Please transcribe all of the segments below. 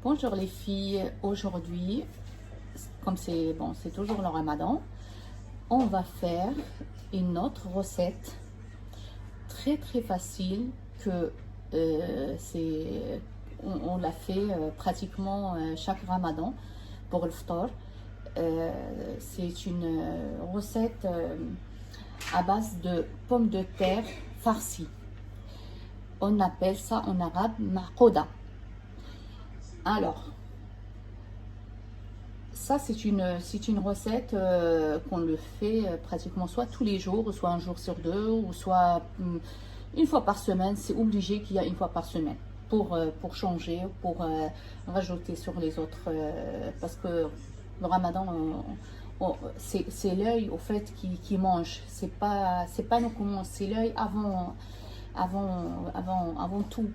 Bonjour les filles, aujourd'hui, comme c'est bon, c'est toujours le ramadan, on va faire une autre recette très facile que on l'a fait pratiquement chaque ramadan pour le ftar. C'est une recette à base de pommes de terre farcies. On appelle ça en arabe maqouda. Alors, ça c'est une recette qu'on le fait pratiquement soit tous les jours, soit un jour sur deux, ou soit une fois par semaine. C'est obligé qu'il y a une fois par semaine pour changer, pour rajouter sur les autres, parce que le ramadan, c'est l'œil au fait qui mange. C'est pas nous comment, c'est l'œil avant tout.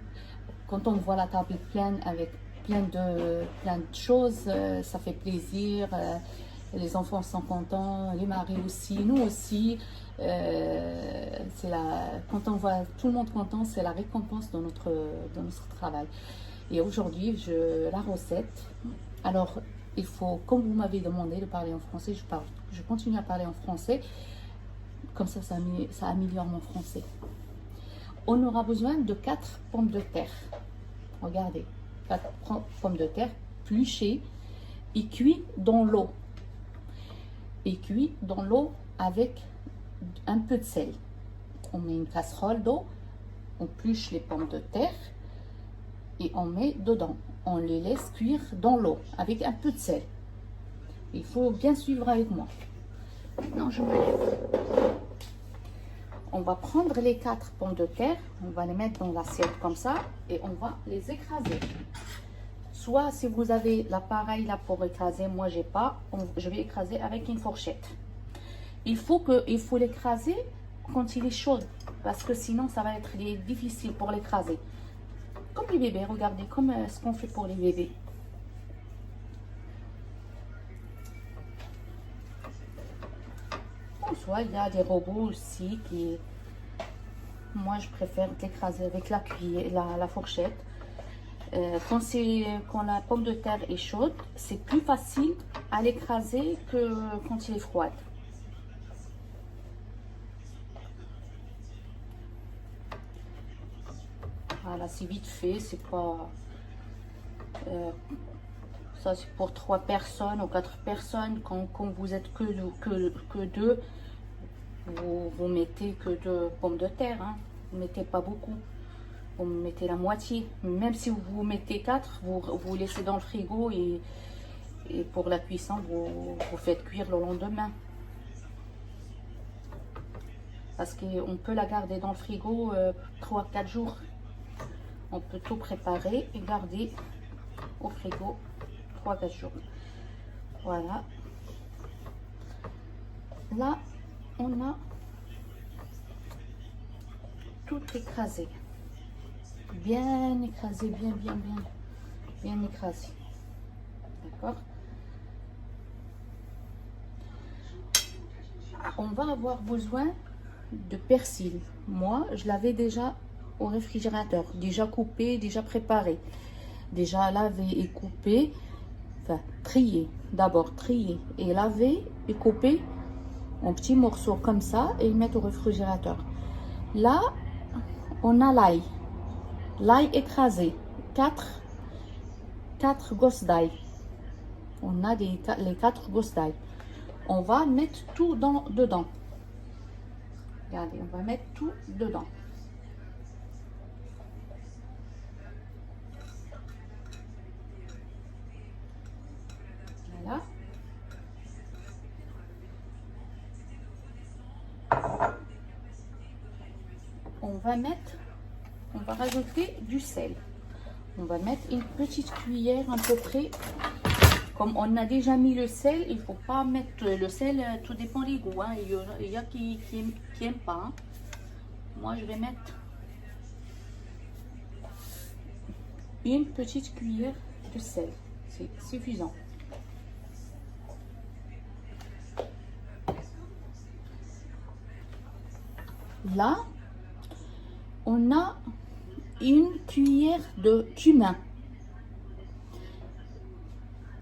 Quand on voit la table pleine avec plein de choses, ça fait plaisir. Les enfants sont contents, les maris aussi, nous aussi. Quand on voit tout le monde content, c'est la récompense de notre travail. Et aujourd'hui, la recette. Alors, il faut, comme vous m'avez demandé de parler en français, je continue à parler en français. Comme ça améliore mon français. On aura besoin de 4 pommes de terre. Regardez, 4 pommes de terre pluchées et cuites dans l'eau. Et cuites dans l'eau avec un peu de sel. On met une casserole d'eau, on pluche les pommes de terre et on met dedans. On les laisse cuire dans l'eau avec un peu de sel. Il faut bien suivre avec moi. Maintenant, je me lève. On va prendre les 4 pommes de terre, on va les mettre dans l'assiette comme ça et on va les écraser. Soit si vous avez l'appareil là pour écraser, moi j'ai pas, je vais écraser avec une fourchette. Il faut l'écraser quand il est chaud parce que sinon ça va être difficile pour l'écraser. Comme les bébés, regardez comme ce qu'on fait pour les bébés. Soit il y a des robots aussi qui... Moi, je préfère l'écraser avec la cuillère, la fourchette. Quand la pomme de terre est chaude, c'est plus facile à l'écraser que quand il est froid. Voilà, c'est vite fait, c'est pas... ça, c'est pour 3 personnes ou 4 personnes. Quand vous êtes que deux, vous mettez que 2 pommes de terre, hein. Vous mettez pas beaucoup, vous mettez la moitié. Même si vous mettez 4, vous laissez dans le frigo et pour la cuisson vous faites cuire le lendemain, parce qu'on peut la garder dans le frigo 3-4 jours. On peut tout préparer et garder au frigo 3-4 jours. Voilà, là on a tout écrasé, bien écrasé, bien écrasé. D'accord. On va avoir besoin de persil. Moi, je l'avais déjà au réfrigérateur, déjà coupé, déjà préparé, déjà lavé et coupé, enfin trié, d'abord trié et lavé et coupé en petits morceaux comme ça et mettre au réfrigérateur. Là, on a l'ail écrasé, 4 gosses d'ail. On a les 4 gosses d'ail. On va mettre tout dedans. Regardez, on va mettre tout dedans. Voilà. On va rajouter du sel. On va mettre une petite cuillère à peu près. Comme on a déjà mis le sel, il ne faut pas mettre le sel, tout dépend des goûts, hein. Il y a qui n'aiment pas, hein. Moi, je vais mettre une petite cuillère de sel. C'est suffisant. Là, on a une cuillère de cumin.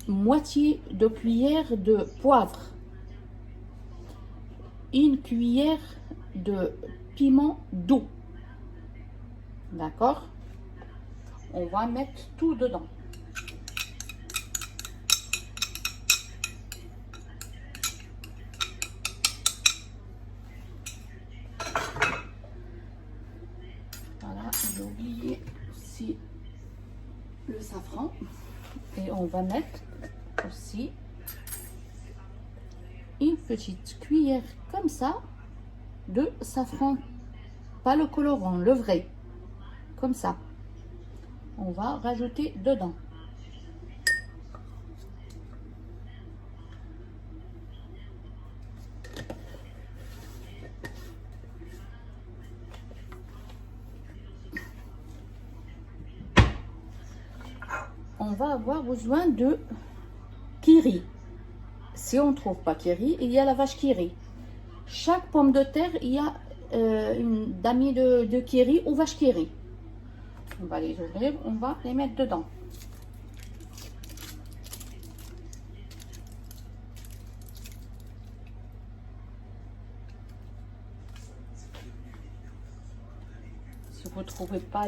moitié de cuillère de poivre, une cuillère de piment doux. D'accord? On va mettre tout dedans. Voilà, j'ai oublié aussi le safran. Et on va mettre aussi une petite cuillère comme ça de safran. Pas le colorant, le vrai. Comme ça. On va rajouter dedans. On va avoir besoin de kiri. Si on ne trouve pas kiri, il y a la vache kiri. Chaque pomme de terre, il y a une damier de kiri ou vache kiri. On va les ouvrir, on va les mettre dedans. Si vous ne trouvez pas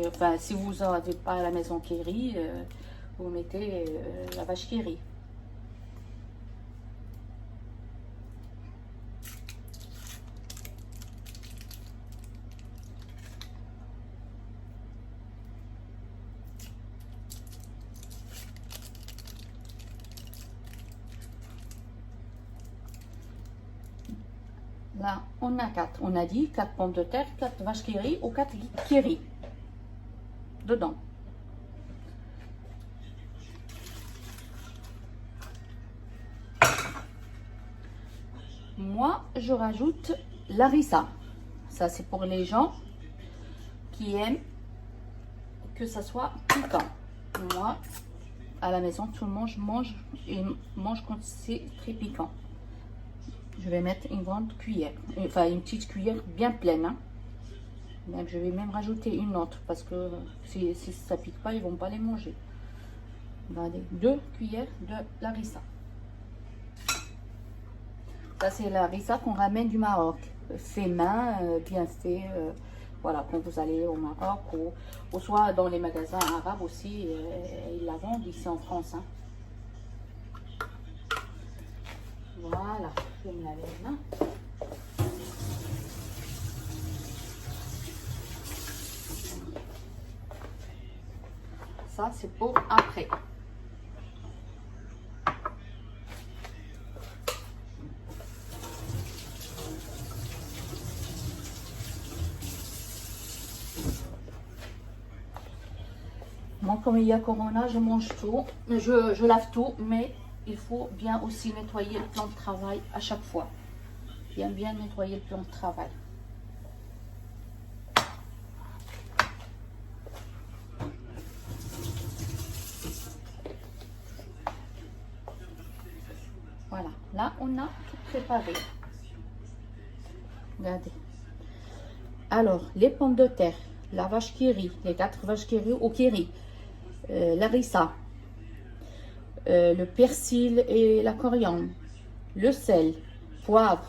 enfin, si vous n'avez pas à la maison kiri, vous mettez la vache kiri. Là, on a 4. On a dit 4 pommes de terre, 4 vaches qui rit ou 4 qui rit dedans. Moi, je rajoute l'harissa. Ça, c'est pour les gens qui aiment que ça soit piquant. Moi, à la maison, tout le monde mange quand c'est très piquant. Je vais mettre une grande cuillère, enfin une petite cuillère bien pleine. Hein. Même, je vais même rajouter une autre parce que si ça pique pas, ils vont pas les manger. Regardez, 2 cuillères de l'harissa. Ça, c'est l'harissa qu'on ramène du Maroc. Fait main, bien fait. Voilà, quand vous allez au Maroc ou soit dans les magasins arabes aussi, ils la vendent ici en France. Hein. Voilà, je vais me laver les mains. Ça, c'est pour après. Moi, comme il y a Corona, je mange tout, je lave tout, mais il faut bien aussi nettoyer le plan de travail à chaque fois. Bien nettoyer le plan de travail. Voilà, là on a tout préparé. Regardez. Alors, les pommes de terre, la vache qui rit, les 4 vaches qui rit ou qui rit, l'harissa, le persil et la coriandre, le sel, poivre,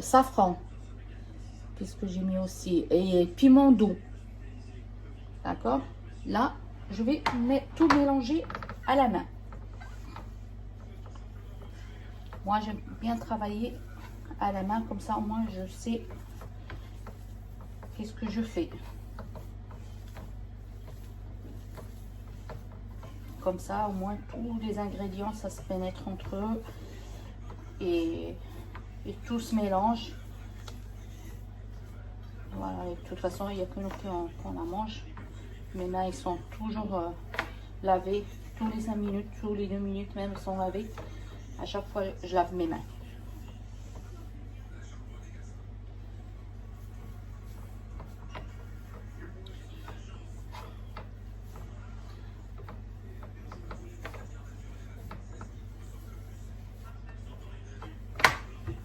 safran, puisque j'ai mis aussi, et piment doux. D'accord? Là, je vais tout mélanger à la main. Moi, j'aime bien travailler à la main, comme ça au moins je sais qu'est-ce que je fais. Comme ça, au moins tous les ingrédients, ça se pénètre entre eux et tout se mélange. Voilà, et de toute façon, il n'y a que nous qu'on la mange. Mes mains, ils sont toujours lavées. Tous les 5 minutes, tous les 2 minutes même, ils sont lavés. À chaque fois, je lave mes mains.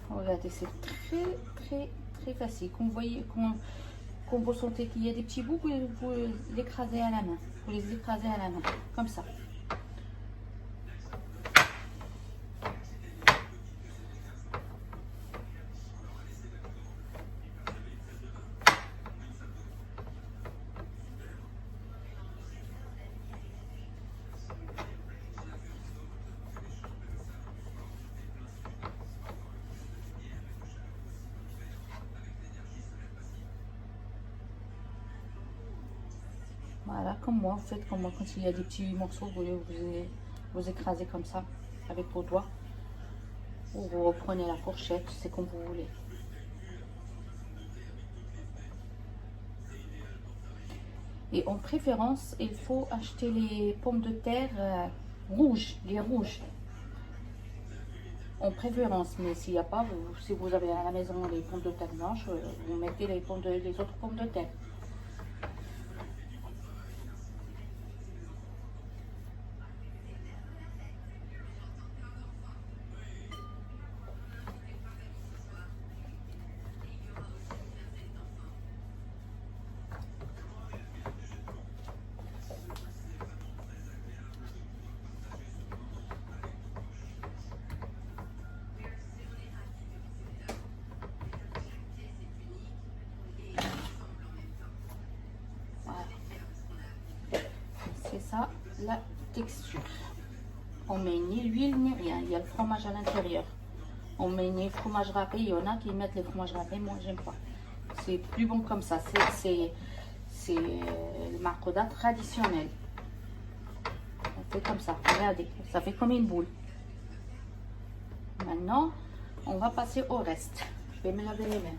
Regardez, c'est très facile. Quand vous sentez qu'il y a des petits bouts, vous les écrasez à la main. Vous les écrasez à la main, comme ça. Voilà, comme moi, vous faites comme moi, quand il y a des petits morceaux, vous écrasez comme ça, avec vos doigts. Ou vous reprenez la fourchette, c'est comme vous voulez. Et en préférence, il faut acheter les pommes de terre rouges, les rouges. En préférence, mais s'il n'y a pas, si vous avez à la maison les pommes de terre blanches, vous mettez les autres pommes de terre. C'est ça la texture. On met ni l'huile ni rien, il y a le fromage à l'intérieur. On met ni fromage râpé, il y en a qui mettent les fromages râpés, moi j'aime pas. C'est plus bon comme ça, c'est le marcoda traditionnel. On fait comme ça, regardez, ça fait comme une boule. Maintenant, on va passer au reste. Je vais me laver les mains.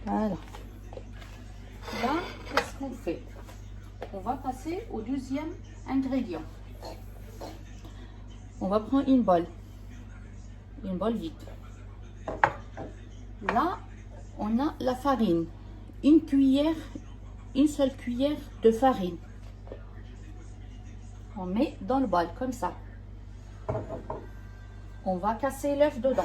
Voilà. Là, qu'est-ce qu'on fait? On va passer au deuxième ingrédient. On va prendre une bolle vide. Là, on a la farine. Une seule cuillère de farine. On met dans le bol comme ça. On va casser l'œuf dedans.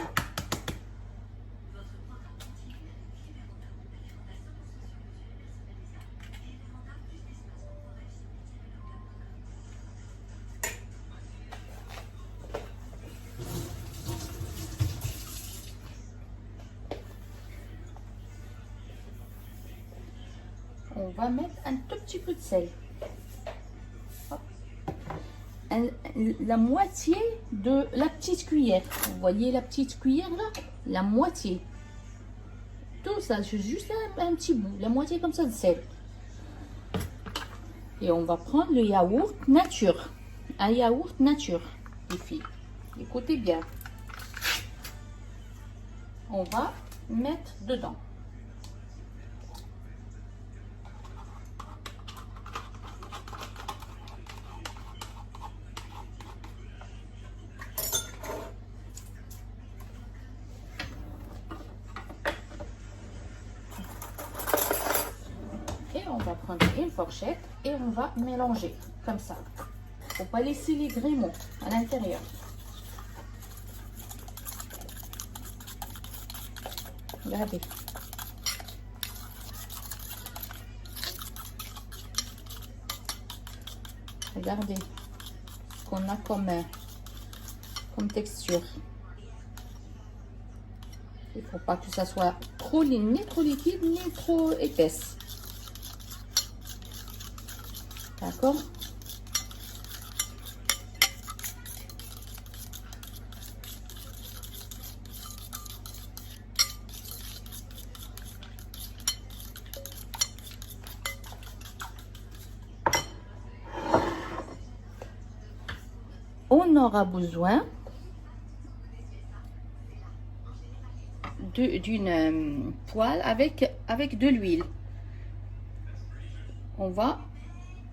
On va mettre un tout petit peu de sel. La moitié de la petite cuillère. Vous voyez la petite cuillère là? La moitié. Tout ça, juste un petit bout. La moitié comme ça de sel. Et on va prendre le yaourt nature. Un yaourt nature, les filles. Écoutez bien. On va mettre dedans. Et on va prendre une fourchette et on va mélanger comme ça. Faut pas laisser les grémaux à l'intérieur. Regardez. Regardez ce qu'on a comme texture. Il ne faut pas que ça soit ni trop liquide ni trop épaisse. D'accord? On aura besoin d'une poêle avec de l'huile. On va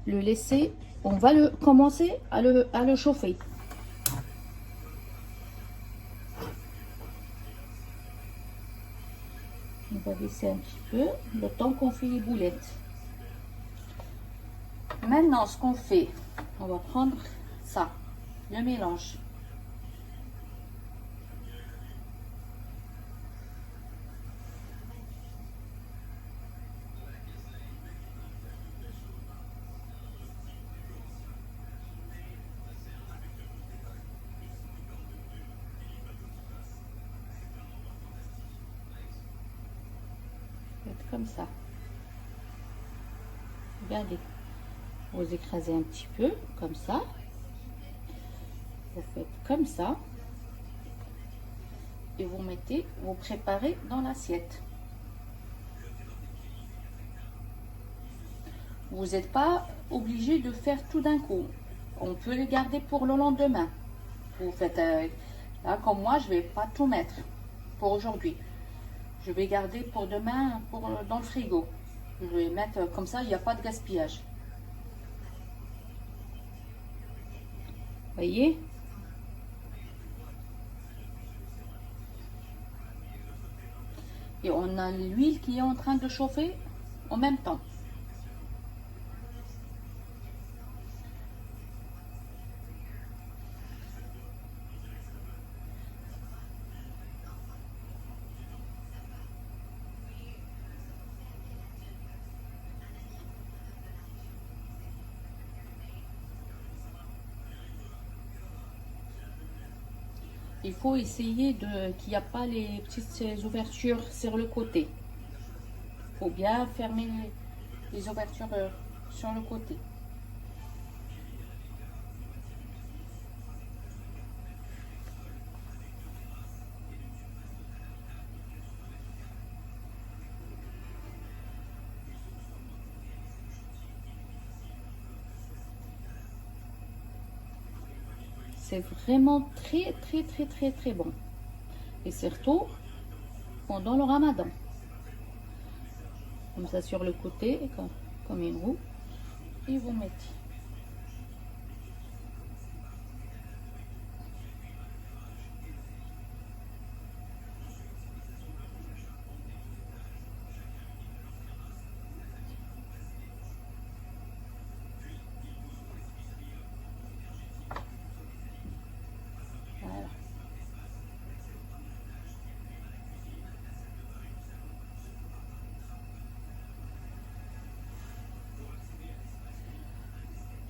le laisser, on va commencer à le chauffer. On va baisser un petit peu le temps qu'on fait les boulettes. Maintenant, ce qu'on fait, on va prendre ça, le mélange. faites comme ça. Regardez. Vous écrasez un petit peu, comme ça. Vous faites comme ça. Et vous mettez, vous préparez dans l'assiette. Vous n'êtes pas obligé de faire tout d'un coup. On peut les garder pour le lendemain. Vous faites, là comme moi, je ne vais pas tout mettre pour aujourd'hui. Je vais garder pour demain dans le frigo. Je vais mettre comme ça, il n'y a pas de gaspillage. Voyez? Et on a l'huile qui est en train de chauffer en même temps. Il faut essayer qu'il n'y a pas les petites ouvertures sur le côté. Il faut bien fermer les ouvertures sur le côté. C'est vraiment très bon. Et surtout pendant le ramadan. Comme ça sur le côté, comme une roue. Et vous mettez. Voilà.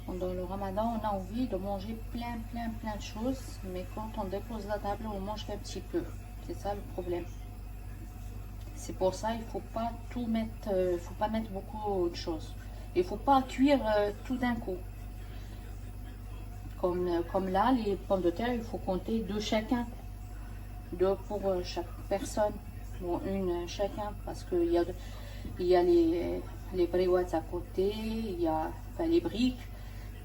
Pendant le ramadan, on a envie de manger plein de choses, mais quand on dépose la table, on mange qu'un petit peu. C'est ça le problème. C'est pour ça il faut pas tout mettre, faut pas mettre beaucoup de choses. Il faut pas cuire tout d'un coup. Comme là, les pommes de terre, il faut compter deux chacun, deux pour chaque personne, bon, une chacun, parce qu'il y a les briouettes à côté, il y a enfin, les briques,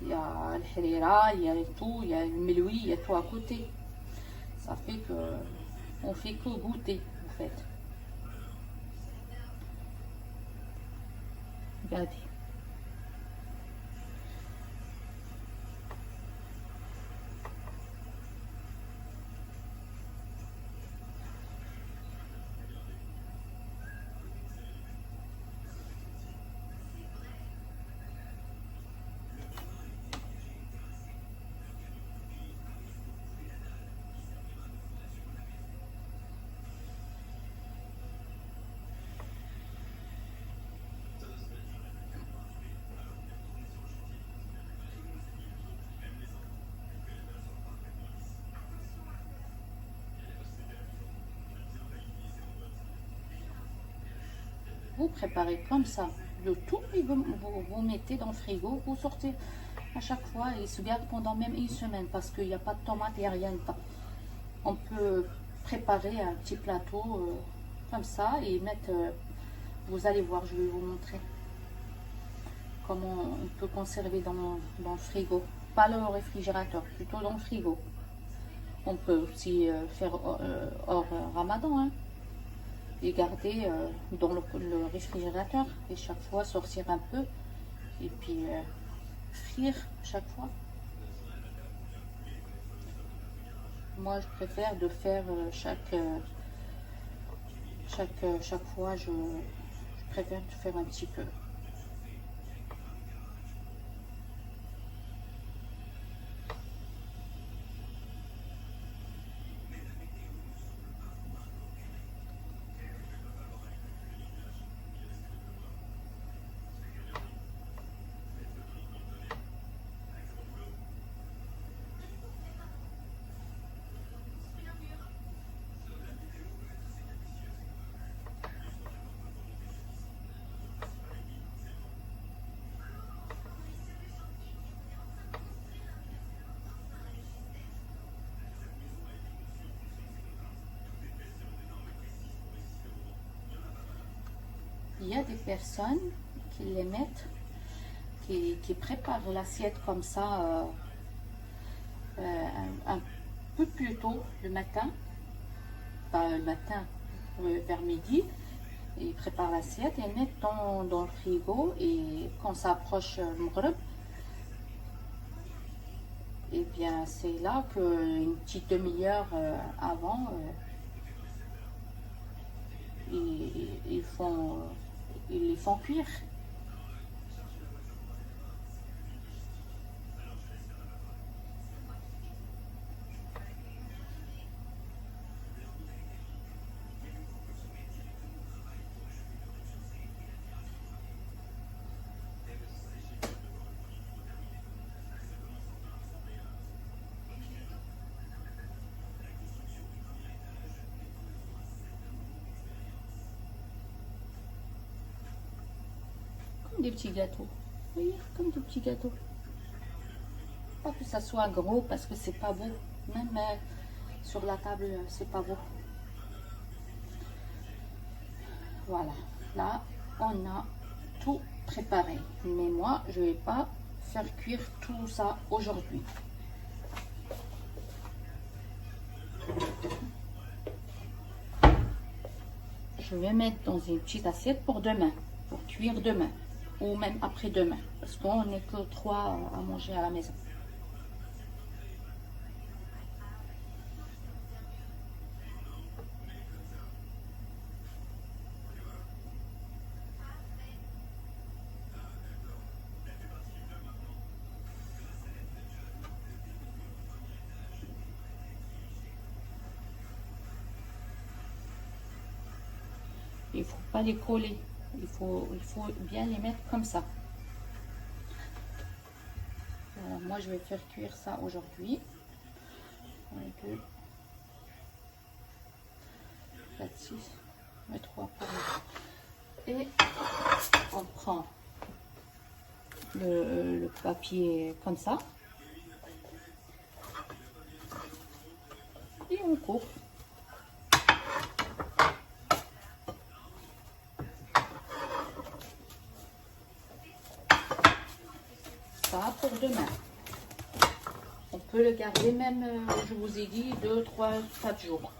il y a le harira, il y a tout, il y a le meloui, il y a tout à côté. Ça fait que on fait que goûter en fait. Regardez. Vous préparez comme ça le tout et vous mettez dans le frigo, vous sortez à chaque fois et il se garde pendant même une semaine parce qu'il n'y a pas de tomates et rien dedans. On peut préparer un petit plateau comme ça et mettre, vous allez voir, je vais vous montrer comment on peut conserver dans le frigo, pas le réfrigérateur, plutôt dans le frigo. On peut aussi faire hors ramadan, hein, et garder dans le réfrigérateur et chaque fois sortir un peu et puis frire chaque fois. Moi je préfère de faire chaque fois je préfère de faire un petit peu. il y a des personnes qui les mettent, qui préparent l'assiette comme ça un peu plus tôt le matin, pas le matin, vers midi. Ils préparent l'assiette et ils mettent dans le frigo, et quand ça approche le maghreb, et bien c'est là qu'une petite demi-heure avant, ils les font cuire. Des petits gâteaux, oui, comme des petits gâteaux. Pas que ça soit gros parce que c'est pas beau, même sur la table c'est pas beau. Voilà, là on a tout préparé, mais moi je vais pas faire cuire tout ça aujourd'hui. Je vais mettre dans une petite assiette pour demain, pour cuire demain, ou même après-demain, parce qu'on n'est que 3 à manger à la maison. Il ne faut pas les coller, il faut bien les mettre comme ça. Voilà, moi je vais faire cuire ça aujourd'hui. 1, 2, 4, 6, 3 pour nous. Et on prend le papier comme ça. Et on coupe. Pour demain. On peut le garder même, je vous ai dit, 2, 3, 4 jours.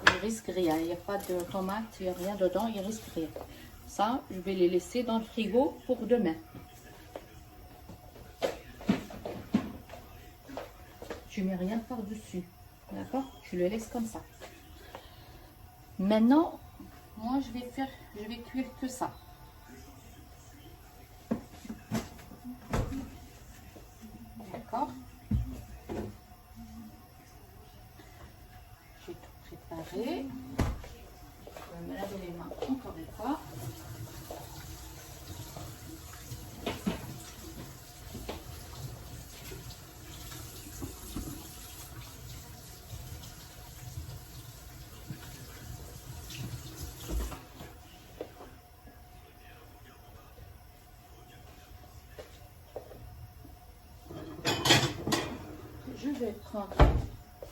Il risque rien, il n'y a pas de tomates, il n'y a rien dedans, il risque rien. Ça, je vais les laisser dans le frigo pour demain. Je mets rien par-dessus, d'accord? Je le laisse comme ça. Maintenant, moi je vais cuire que ça. D'accord. J'ai tout préparé. Je vais me laver les mains encore une fois. Je vais prendre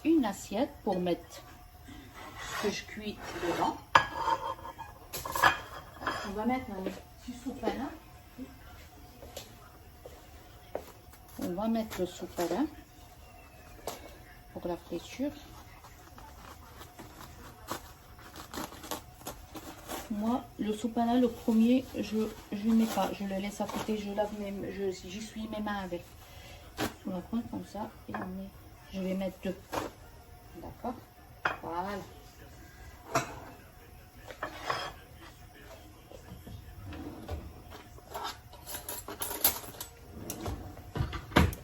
une assiette pour mettre ce que je cuis dedans. On va mettre un petit sous-palin. On va mettre le sous-palin pour la friture. Moi, le sous-palin, le premier, je ne mets pas. Je le laisse à côté. Je lave même, j'y suis mes mains avec. On va prendre comme ça et je vais mettre 2. D'accord? Voilà.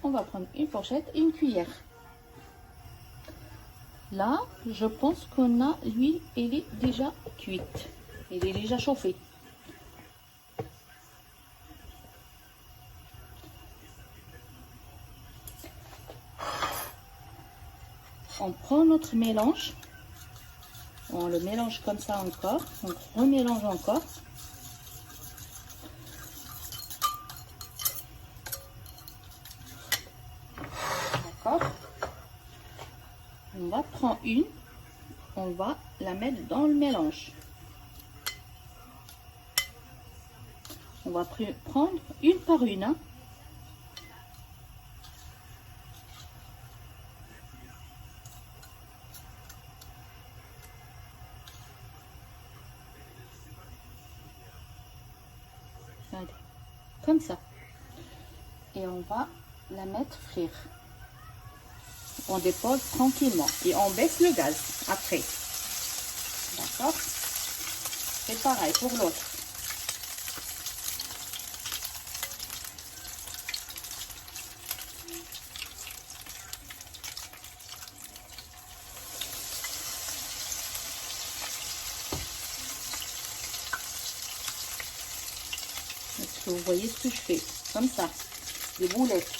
On va prendre une fourchette et une cuillère. Là, je pense qu'on a l'huile, elle est déjà cuite. Elle est déjà chauffée. On prend notre mélange, on le mélange comme ça encore, on remélange encore. D'accord. On va prendre une, on va la mettre dans le mélange. va prendre une par une. Hein. Regardez, comme ça. Et on va la mettre frire. On dépose tranquillement et on baisse le gaz après. D'accord? C'est pareil pour l'autre. Est-ce que vous voyez ce que je fais? Comme ça, des boulettes.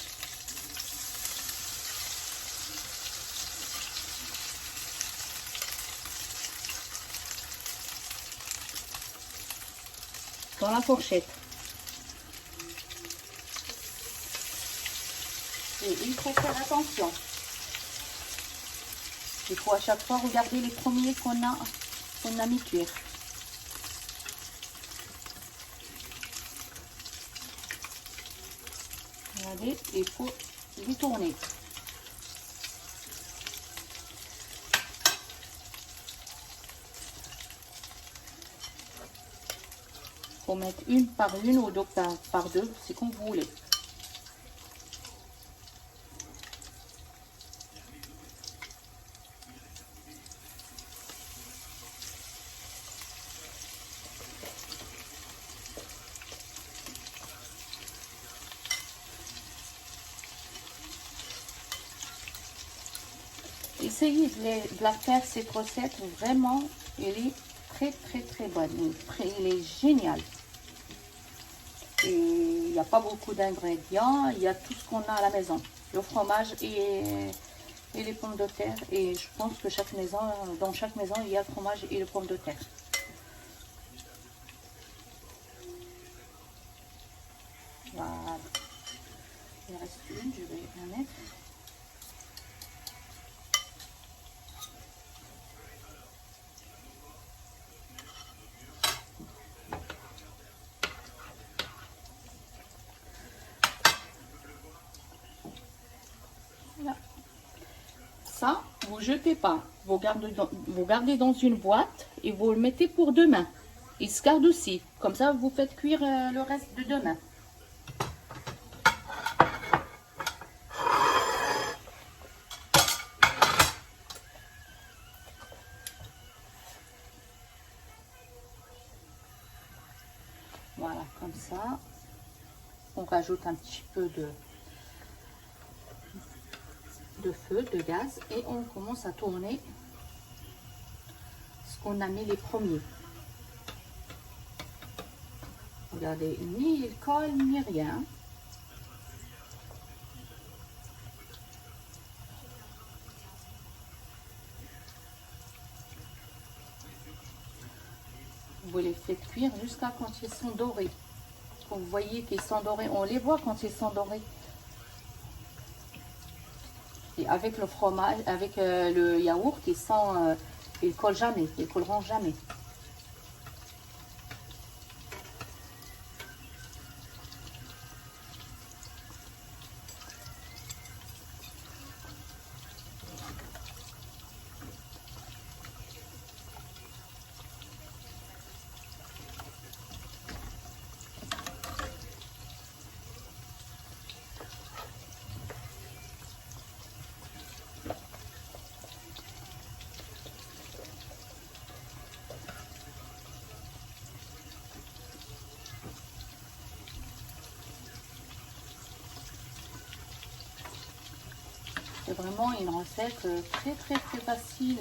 Dans la fourchette. Et il faut faire attention. Il faut à chaque fois regarder les premiers qu'on a mis cuire. Regardez, il faut les tourner. Il faut mettre une par une ou deux par deux, c'est comme vous voulez. Essayez de la faire, cette recette, vraiment, elle est très bonne, elle est géniale. Et il n'y a pas beaucoup d'ingrédients, il y a tout ce qu'on a à la maison, le fromage et les pommes de terre. Et je pense que dans chaque maison, il y a le fromage et les pommes de terre. Voilà. Il reste une, je vais la mettre. Voilà. Ça, vous jetez pas. Vous gardez dans une boîte et vous le mettez pour demain. Il se garde aussi. Comme ça, vous faites cuire le reste de demain. Voilà, comme ça. On rajoute un petit peu de feu, de gaz, et on commence à tourner ce qu'on a mis les premiers. Regardez, ni il colle ni rien. Vous les faites cuire jusqu'à quand ils sont dorés. Quand vous voyez qu'ils sont dorés, on les voit quand ils sont dorés. Et avec le fromage, avec le yaourt, ils collent jamais, ils colleront jamais. C'est vraiment une recette très facile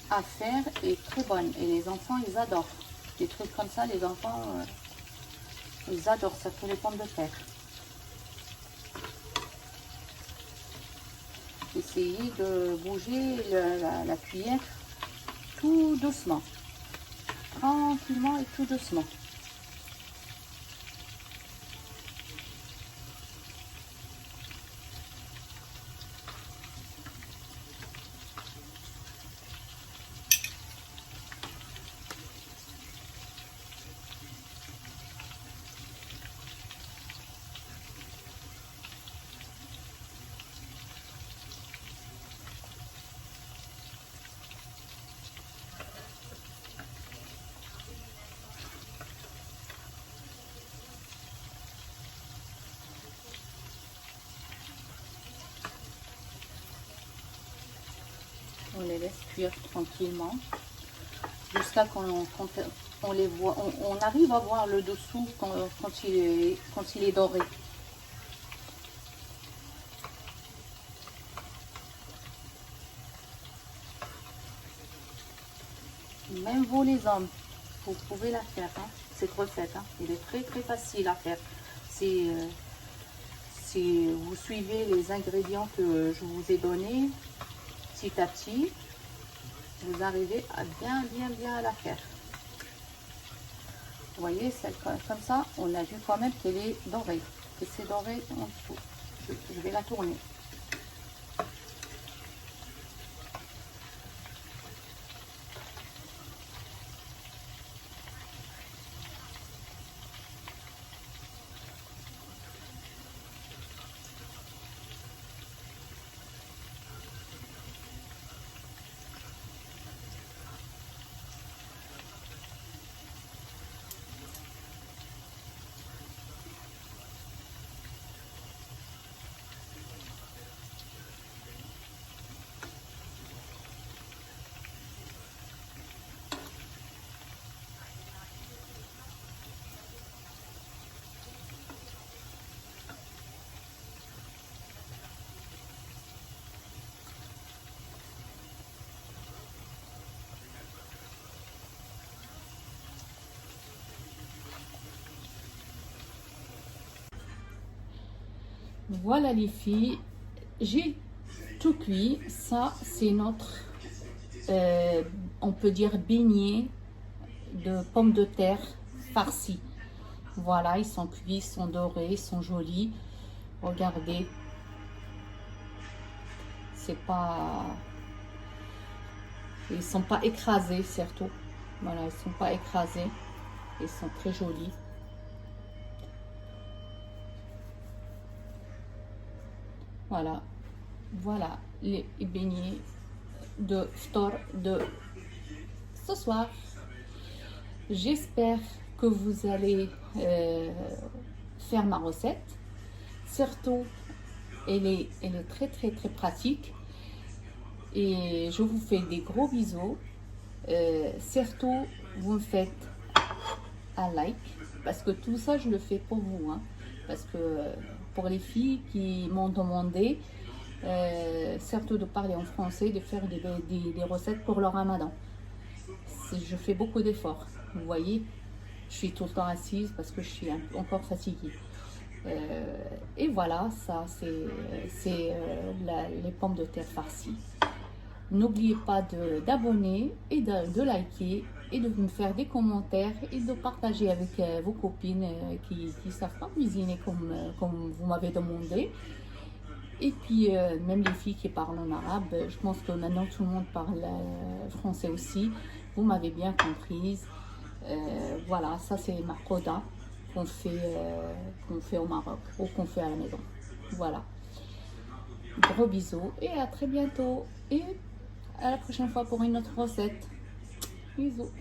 à faire et très bonne. Et les enfants, ils adorent. Des trucs comme ça, les enfants, ils adorent. Ça fait les pommes de terre. Essayez de bouger la cuillère tout doucement. Tranquillement et tout doucement. laisse cuire tranquillement jusqu'à qu'on les voit, on arrive à voir le dessous quand il est doré. Même vous les hommes, vous pouvez la faire, hein, cette recette. Hein. Il est très très facile à faire. Si vous suivez les ingrédients que je vous ai donnés, petit à petit, vous arrivez à bien la faire. Vous voyez, celle comme ça, on a vu quand même qu'elle est dorée. Que c'est doré en dessous. Je vais la tourner. Voilà les filles, j'ai tout cuit. Ça, c'est notre, on peut dire, beignet de pommes de terre farcies. Voilà, ils sont cuits, ils sont dorés, ils sont jolis. Regardez, c'est pas, ils sont pas écrasés surtout. Voilà, ils sont pas écrasés, ils sont très jolis. Voilà les beignets de ftor de ce soir. J'espère que vous allez faire ma recette. Surtout, elle est très pratique. Et je vous fais des gros bisous. Surtout, vous me faites un like. Parce que tout ça, je le fais pour vous. Hein, parce que pour les filles qui m'ont demandé, surtout de parler en français, de faire des recettes pour le ramadan. Je fais beaucoup d'efforts. Vous voyez, je suis tout le temps assise parce que je suis encore fatiguée. Et voilà, ça c'est les pommes de terre farcies. N'oubliez pas d'abonner et de liker et de me faire des commentaires et de partager avec vos copines qui ne savent pas cuisiner comme vous m'avez demandé. Et puis même les filles qui parlent en arabe, je pense que maintenant tout le monde parle français aussi. Vous m'avez bien comprise. Voilà, ça c'est ma coda qu'on fait au Maroc ou qu'on fait à la maison. Voilà. Gros bisous et à très bientôt. Et à la prochaine fois pour une autre recette. Bisous.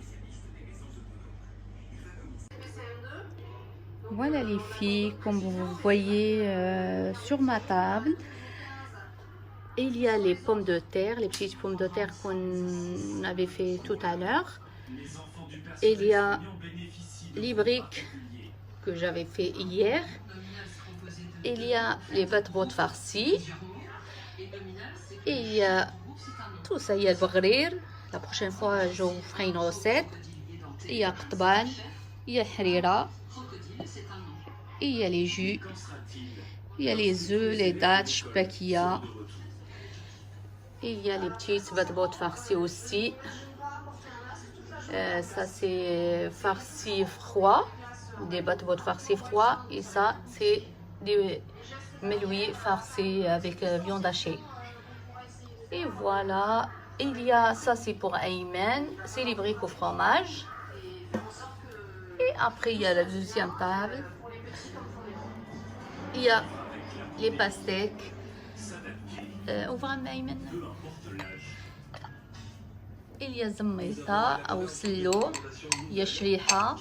Voilà les filles, comme vous voyez sur ma table, il y a les pommes de terre, les petites pommes de terre qu'on avait fait tout à l'heure. Il y a les briques que j'avais fait hier. Il y a les batbotes farcies. Et il y a tout ça, il y a le bagrir. La prochaine fois, je vous ferai une recette. Il y a qtban, il y a harira. Et il y a les jus. Il y a les œufs, les dattes, shpakia. Et il y a les petites batbotes farcies aussi. Ça c'est farci froid, des batbotes farcis froid. Et ça c'est des melouis farcis avec viande hachée. Et voilà, il y a ça c'est pour Ayman, c'est les briques au fromage. Et après il y a la deuxième table. Il y a les pastèques. Ouvre Ayman. Il y a زميطة أو سلو, il y a شريحة,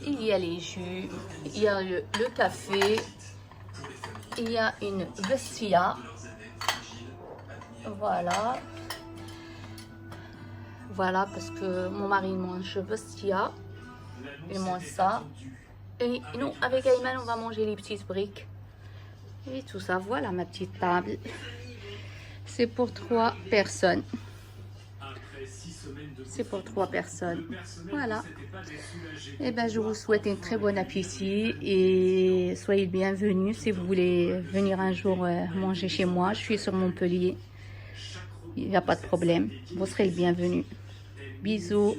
il y a les jus, il y a le café, il y a une vessia. Voilà, voilà, parce que mon mari mange Bastia, il mange ça. Et nous, avec Ayman, on va manger les petites briques. Et tout ça, voilà ma petite table. C'est pour 3 personnes. C'est pour 3 personnes. Voilà. Et ben, je vous souhaite un très bon appétit et soyez le bienvenus si vous voulez venir un jour manger chez moi. Je suis sur Montpellier. Il n'y a pas de problème. Vous serez le bienvenu. Bisous.